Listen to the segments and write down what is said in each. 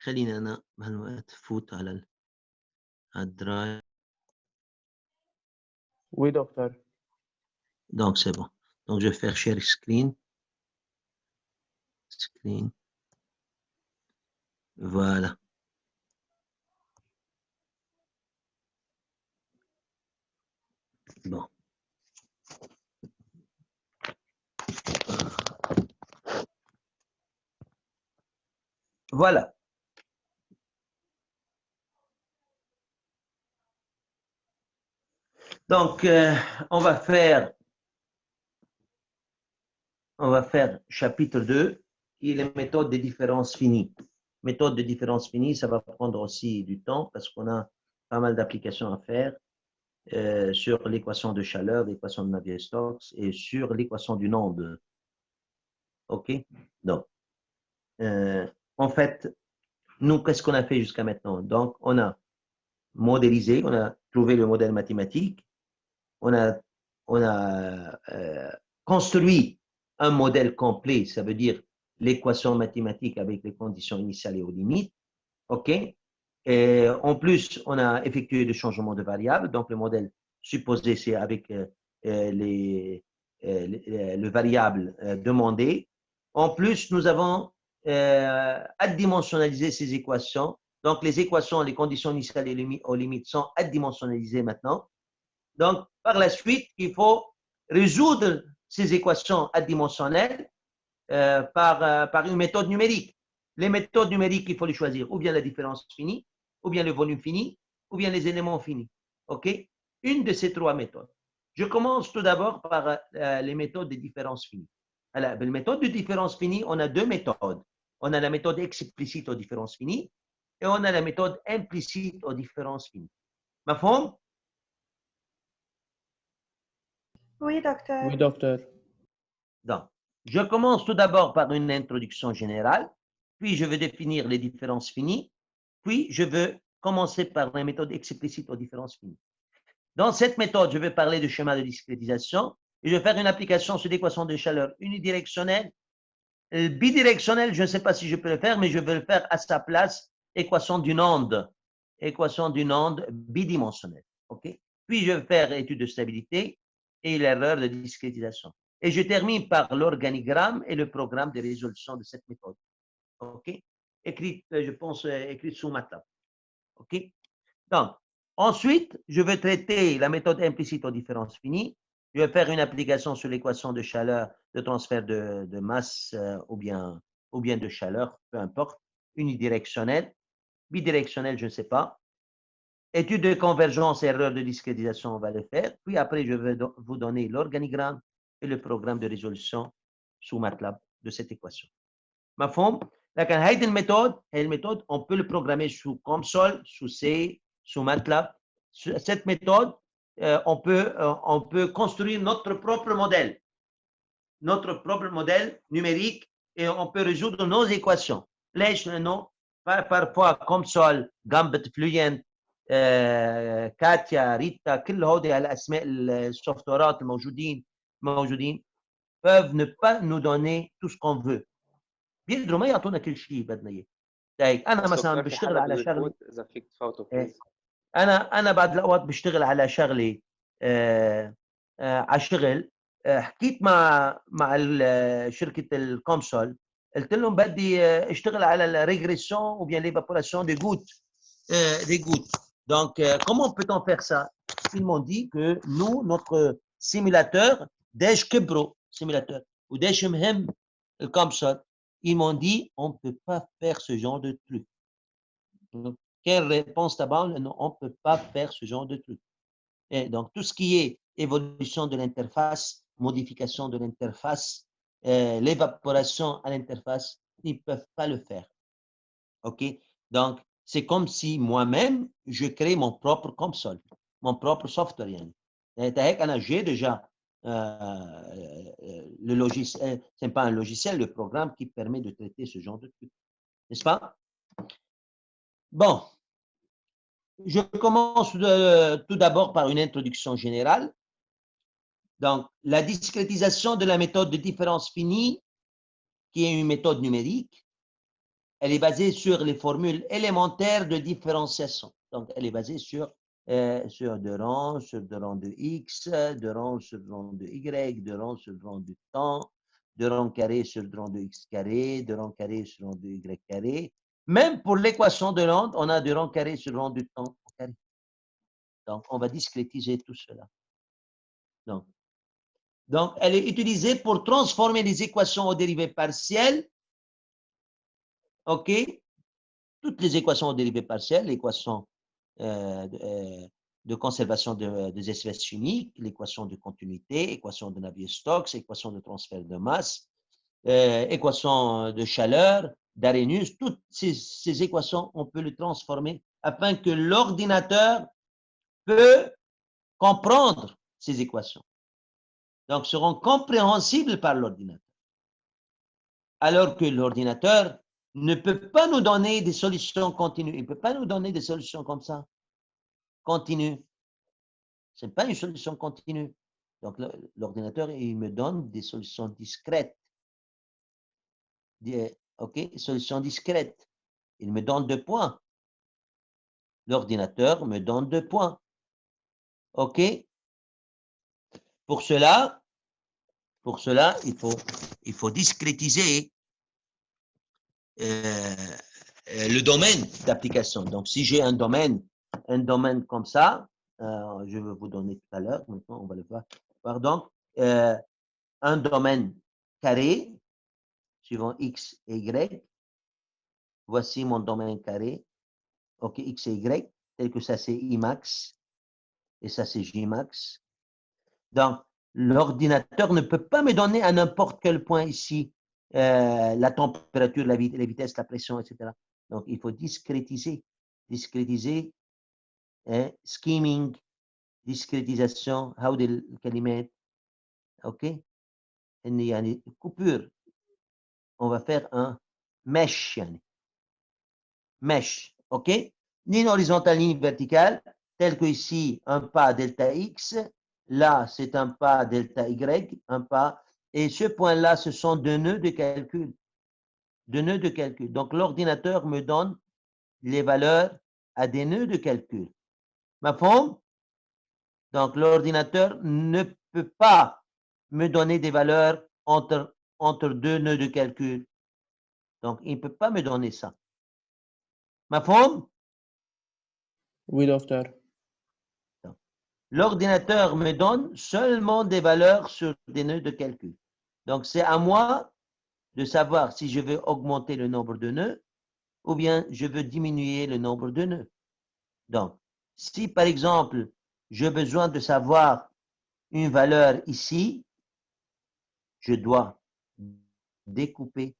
خليني أنا بهالوقت فوت على الدرايف. Oui, docteur. Donc, c'est bon. Donc, je vais faire share screen. Screen. Voilà. Bon. Voilà. Donc, on va faire chapitre 2, qui est les méthodes de différence finie. Méthode de différence finie, ça va prendre aussi du temps parce qu'on a pas mal d'applications à faire sur l'équation de chaleur, l'équation de Navier-Stokes et sur l'équation du nombre. OK? Donc, en fait, nous, qu'est-ce qu'on a fait jusqu'à maintenant? Donc, on a modélisé, on a trouvé le modèle mathématique, on a construit un modèle complet, ça veut dire l'équation mathématique avec les conditions initiales et aux limites. OK? Et en plus, on a effectué des changements de variables. Donc, le modèle supposé, c'est avec le variable demandé. En plus, nous avons adimensionnalisé ces équations. Donc, les équations, les conditions initiales et aux limites sont adimensionnalisées maintenant. Donc, par la suite, il faut résoudre ces équations adimensionnelles par une méthode numérique. Les méthodes numériques, il faut les choisir, ou bien la différence finie, ou bien le volume fini, ou bien les éléments finis. OK? Une de ces trois méthodes. Je commence tout d'abord par les méthodes de différence finie. Alors, la méthode de différence finie, on a deux méthodes. On a la méthode explicite aux différences finies et on a la méthode implicite aux différences finies. Mafhom? Oui, docteur. Oui, docteur. Donc, je commence tout d'abord par une introduction générale, puis je vais définir les différences finies, puis je veux commencer par la méthode explicite aux différences finies. Dans cette méthode, je vais parler du schéma de discrétisation et je vais faire une application sur l'équation de chaleur unidirectionnelle. Bidirectionnelle, je ne sais pas si je peux le faire, mais je vais le faire à sa place, équation d'une onde bidimensionnelle. OK? Puis je vais faire étude de stabilité et l'erreur de discrétisation. Et je termine par l'organigramme et le programme de résolution de cette méthode. OK? Écrite, je pense, écrite sous MATLAB. OK? Donc, ensuite, je vais traiter la méthode implicite aux différences finies. Je vais faire une application sur l'équation de chaleur, de transfert de masse ou bien de chaleur, peu importe, unidirectionnelle, bidirectionnelle, je ne sais pas. Étude de convergence et erreur de discrétisation, on va le faire. Puis après, je vais vous donner l'organigramme et le programme de résolution sous MATLAB de cette équation. مفهوم؟ لكن هيدي الميثود on peut le programmer sous COMSOL, sous C, sous MATLAB. Cette méthode, on peut construire notre propre modèle numérique et on peut résoudre nos équations. ليش؟ لأنه parfois COMSOL, Gambit, Fluent, كاتيا، ريتا، كل هودي الأسماء السوفتويرات الموجودين peuvent ne pas nous donner tout ce qu'on veut. بيقدروا ما يعطونا كل شيء بدنا اياه. طيب انا مثلا بشتغل على شغله، اذا فيك تفوتوا بليز. انا بعد الاوقات بشتغل على شغله على شغل، حكيت مع شركه الكونسول، قلت لهم بدي اشتغل على الريغريسيون ou bien l'évaporation des gouttes. Donc comment peut-on faire ça? Ils m'ont dit que nous, notre simulateur داش كبروا simulateur وداش مهم الكونسول، ils m'ont dit on ne peut pas faire ce genre de truc. Donc, quelle réponse d'abord? Non, on ne peut pas faire ce genre de truc. Et donc, tout ce qui est évolution de l'interface, modification de l'interface, l'évaporation à l'interface, ils ne peuvent pas le faire. OK? Donc, c'est comme si moi-même, je crée mon propre console, mon propre software. J'ai déjà le logiciel, ce n'est pas un logiciel, le programme qui permet de traiter ce genre de truc. N'est-ce pas? Bon, je commence tout d'abord par une introduction générale. Donc, la discrétisation de la méthode de différence finie, qui est une méthode numérique, elle est basée sur les formules élémentaires de différenciation. Donc, elle est basée sur de rang, sur de rang de x, de rang sur de rang de y, de rang sur de rang de temps, de rang carré sur de rang de x carré, de rang carré sur rang de y carré. Même pour l'équation de l'onde, on a de rang carré sur rang du temps carré. Donc, on va discrétiser tout cela. Donc, elle est utilisée pour transformer les équations aux dérivées partielles. OK? Toutes les équations aux dérivées partielles, l'équation de conservation des espèces chimiques, l'équation de continuité, équation de Navier-Stokes, équation de transfert de masse, équation de chaleur, d'Arrhenius, toutes ces équations, on peut les transformer afin que l'ordinateur peut comprendre ces équations. Donc, seront compréhensibles par l'ordinateur. Alors que l'ordinateur ne peut pas nous donner des solutions continues. Il ne peut pas nous donner des solutions comme ça, continues. Ce n'est pas une solution continue. Donc, l'ordinateur, il me donne des solutions discrètes. OK, solutions discrètes. Il me donne 2 points. L'ordinateur me donne 2 points. OK? Pour cela, il faut discrétiser le domaine d'application. Donc, si j'ai un domaine comme ça, je vais vous donner tout à l'heure, maintenant on va le voir. Donc, un domaine carré, suivant x et y. Voici mon domaine carré. OK, x et y, tel que ça c'est Imax et ça c'est Jmax. Donc, l'ordinateur ne peut pas me donner à n'importe quel point ici la température, la vitesse, la pression, etc. Donc, il faut discrétiser, scheming, discrétisation, هودي الكلمات. OK? يعني coupure. On va faire un mesh يعني. Mesh. OK? Ligne horizontale, ligne verticale, tel que ici, un pas delta x. Là, c'est un pas delta y, un pas. Et ce point-là, ce sont 2 nœuds de calcul. 2 nœuds de calcul. Donc, l'ordinateur me donne les valeurs à des nœuds de calcul. Ma forme? Donc, l'ordinateur ne peut pas me donner des valeurs entre 2 nœuds de calcul. Donc, il ne peut pas me donner ça. Ma forme? Oui, docteur. L'ordinateur me donne seulement des valeurs sur des nœuds de calcul. Donc, c'est à moi de savoir si je veux augmenter le nombre de nœuds ou bien je veux diminuer le nombre de nœuds. Donc, si par exemple, j'ai besoin de savoir une valeur ici, je dois découper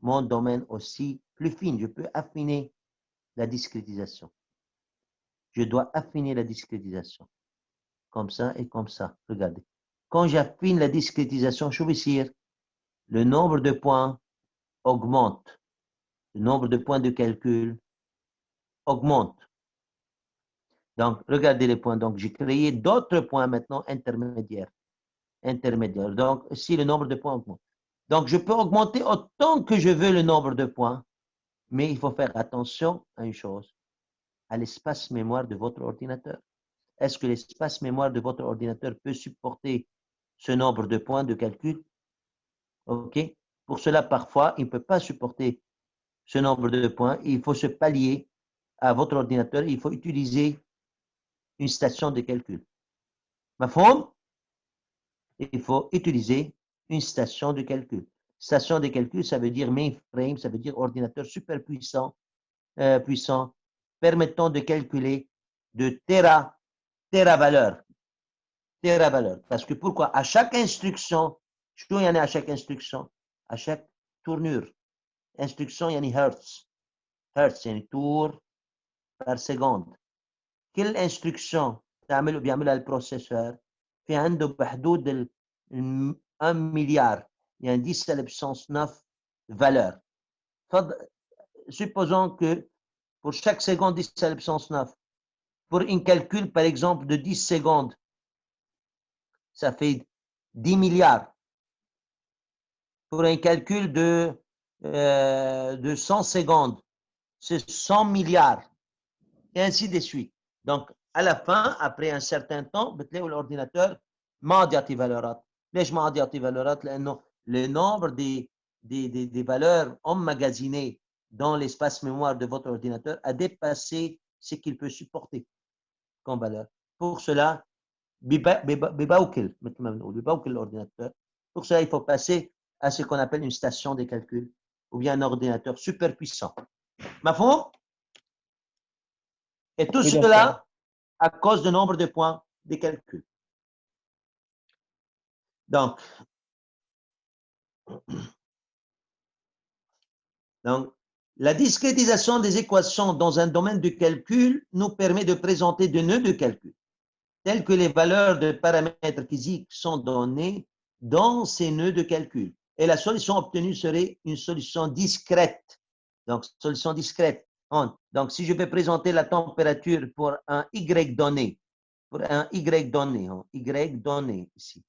mon domaine aussi plus fin. Je peux affiner la discrétisation. Je dois affiner la discrétisation. Comme ça et comme ça. Regardez. Quand j'affine la discrétisation, je vais dire le nombre de points augmente. Le nombre de points de calcul augmente. Donc, regardez les points. Donc, j'ai créé d'autres points maintenant intermédiaires. Donc, si le nombre de points augmente. Donc, je peux augmenter autant que je veux le nombre de points, mais il faut faire attention à une chose, à l'espace mémoire de votre ordinateur. Est-ce que l'espace mémoire de votre ordinateur peut supporter ce nombre de points de calcul? OK? Pour cela, parfois, il ne peut pas supporter ce nombre de points. Il faut se pallier à votre ordinateur. Il faut utiliser une station de calcul. Ma forme? Il faut utiliser une station de calcul. Station de calcul, ça veut dire mainframe, ça veut dire ordinateur super puissant, permettant de calculer de teravaleurs. Parce que pourquoi? À chaque instruction, شو يعني à chaque instruction? À chaque tournure. Instruction يعني hertz. Hertz يعني tour par seconde. كل instruction بيعملها البروسيسور في عنده بحدود 1 مليار يعني 10 à la puissance 9 valeurs. Supposons que pour chaque seconde 10 à la puissance 9, pour un calcul par exemple de 10 secondes, ça fait 10 milliards. Pour un calcul de de 100 secondes, c'est 100 milliards, et ainsi de suite. Donc, à la fin, après un certain temps, بتلاقوا l'ordinateur ما عاد يعطي فالورات. ليش ما عاد يعطي فالورات؟ لأنه le nombre des valeurs emmagasinées dans l'espace mémoire de votre ordinateur a dépassé ce qu'il peut supporter comme valeur. Pour cela, ببوكل مثل ما بنقول ببوكل l'ordinateur. Pour cela, il faut passer à ce qu'on appelle une station de calcul ou bien un ordinateur super puissant. مفهوم؟ Et tout Oui, docteur. cela à cause du nombre de points de calcul. Donc, la discrétisation des équations dans un domaine de calcul nous permet de présenter des nœuds de calcul, tels que les valeurs de paramètres physiques sont données dans ces nœuds de calcul. Et la solution obtenue serait une solution discrète. Donc, solution discrète. Donc, si je vais présenter la température pour un Y donné, Y donné ici,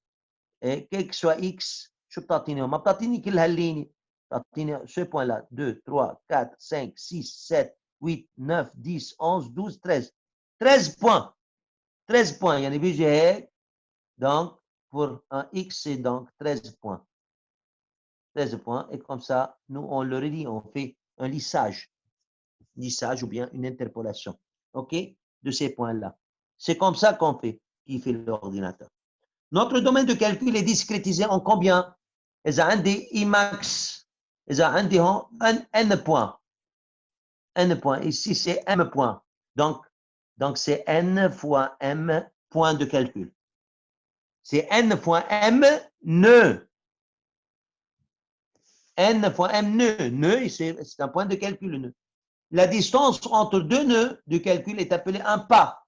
et quel que soit X, شو بتعطيني؟ ما بتعطيني كل هالليني، بتعطيني ce point là 2 3 4 5 6 7 8 9 10 11 12 13 13 points 13 points يعني بيجي هيك. Donc pour un X c'est donc 13 points 13 points, et comme ça nous on le relie, on fait un lissage ou bien une interpolation, ok, de ces points là. C'est comme ça qu'on fait, qui fait l'ordinateur. Notre domaine de calcul est discrétisé en combien؟ إذا عندي Emax، إذا عندي هون N points. N points. Ici, c'est M points. Donc c'est N fois M points de calcul. C'est N fois M nœud. N fois M nœud. Nœud, c'est un point de calcul, le nœud. La distance entre deux nœuds de calcul est appelée un pas.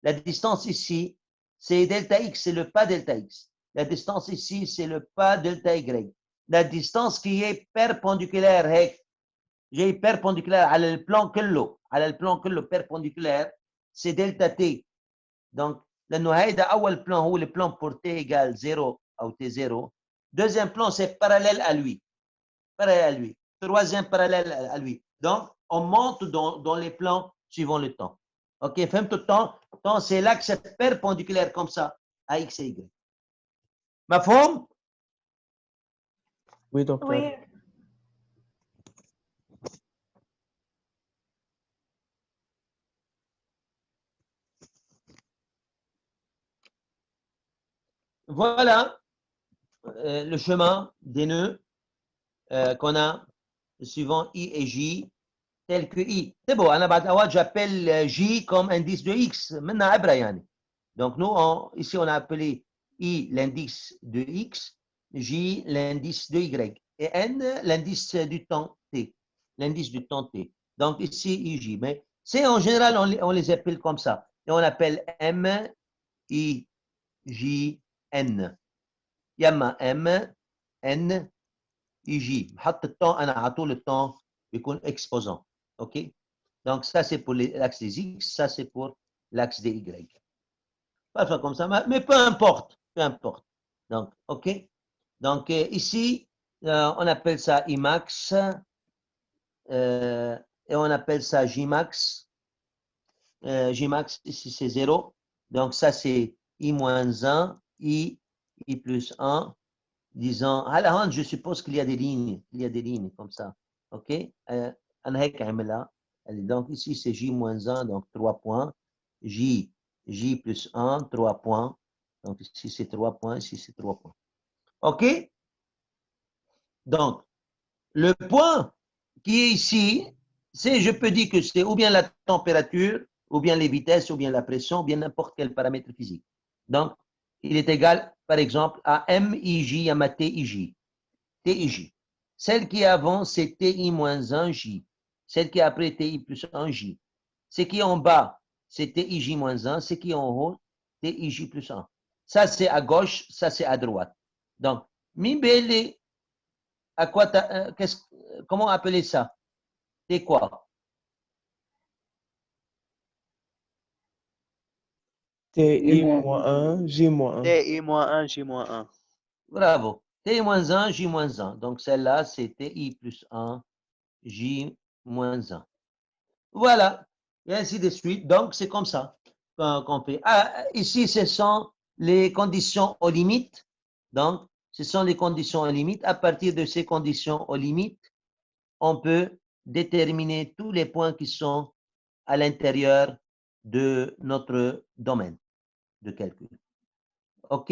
La distance ici, c'est delta X, c'est le pas delta X. La distance ici, c'est le pas delta Y. La distance qui est perpendiculaire هيك جاي perpendiculaire على البلان كله perpendiculaire c'est delta T. Donc لأنه هيدا أول بلان هو le plan pour T égale 0 أو T0. Deuxième plan c'est parallèle à lui. Troisième parallèle à lui. Donc on monte dans les plans suivant le temps. OK, فهمت الطن؟ الطن c'est l'axe perpendiculaire comme ça à X et Y. مفهوم؟ Oui, docteur. Oui. Voilà le chemin des nœuds qu'on a suivant I et J, tel que I. C'est bon, j'appelle J comme indice de X. Maintenant, donc, nous, ici, on a appelé I l'indice de X, J l'indice de Y, et N l'indice du temps T. L'indice du temps T. Donc, ici, I, J. Mais c'est en général, on les appelle comme ça. Et on appelle M, I, J, N. يما M, N, I, J. حط الطن أنا على طول الطن بيكون exposant. OK? Donc, ça, c'est pour l'axe des X, ça, c'est pour l'axe des Y. Pas ça comme ça, mais peu importe. Peu importe. Donc, OK? Donc, ici, on appelle ça Imax, et on appelle ça Jmax. Jmax, ici, c'est 0. Donc, ça, c'est I moins 1, I plus 1. Disons, à la hand, je suppose qu'il y a des lignes. Il y a des lignes comme ça. OK? Donc, ici, c'est J moins 1, donc 3 points. J plus 1, 3 points. Donc, ici, c'est 3 points. Ici, c'est 3 points. OK? Donc, le point qui est ici, c'est, je peux dire que c'est ou bien la température, ou bien les vitesses, ou bien la pression, ou bien n'importe quel paramètre physique. Donc, il est égal, par exemple, à MIJ, à ma TIJ. TIJ. Celle qui est avant, c'est TI moins 1 J. Celle qui est après, TI plus 1 J. Ce qui est en bas, c'est TIJ moins 1. Ce qui est en haut, TIJ plus 1. Ça, c'est à gauche, ça, c'est à droite. Donc, Mimbele, à quoi comment appeler ça? C'est quoi? TI moins 1, J moins 1. TI moins 1, J moins 1. Bravo. T-1, J-1. Donc, celle-là, c'est TI plus 1, J-1. Voilà. Et ainsi de suite. Donc, c'est comme ça qu'on fait. Ah, ici, ce sont les conditions aux limites. Donc, ce sont les conditions aux limites. À partir de ces conditions aux limites, on peut déterminer tous les points qui sont à l'intérieur de notre domaine de calcul. OK?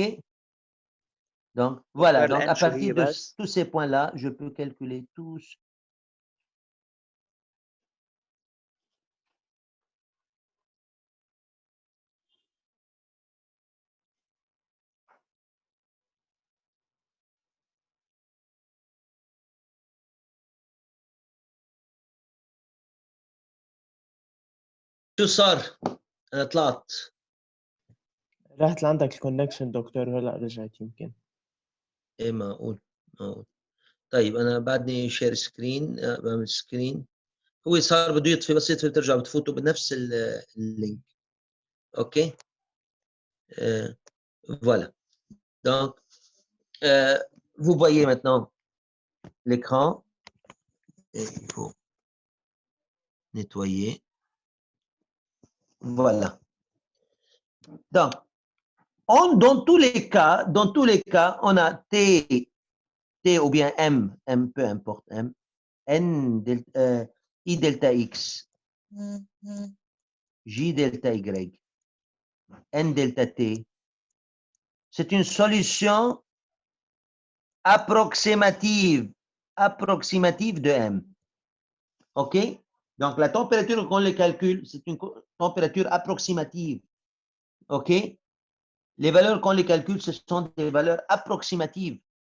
Donc, voilà. Donc, à partir de tous ces points-là, je peux calculer tous. شو صار؟ أنا طلعت. راحت لعندك الكونكشن دكتور هلا رجعت يمكن. ايه معقول. طيب انا بعدني شير سكرين، بعمل سكرين. هو صار بده يطفي، بس يطفي بترجع بتفوتوا بنفس اللينك. اوكي. Voilà. Donc, vous voyez maintenant l'écran. Et il faut nettoyer. Voilà. Donc, dans tous les cas, on a T ou bien M, peu importe, M, N delta, I delta X, J delta Y, N delta T. C'est une solution approximative de M. OK? Donc, la température qu'on les calcule, c'est une température approximative. OK? Les valeurs qu'on les calcule, ce sont des valeurs approximatives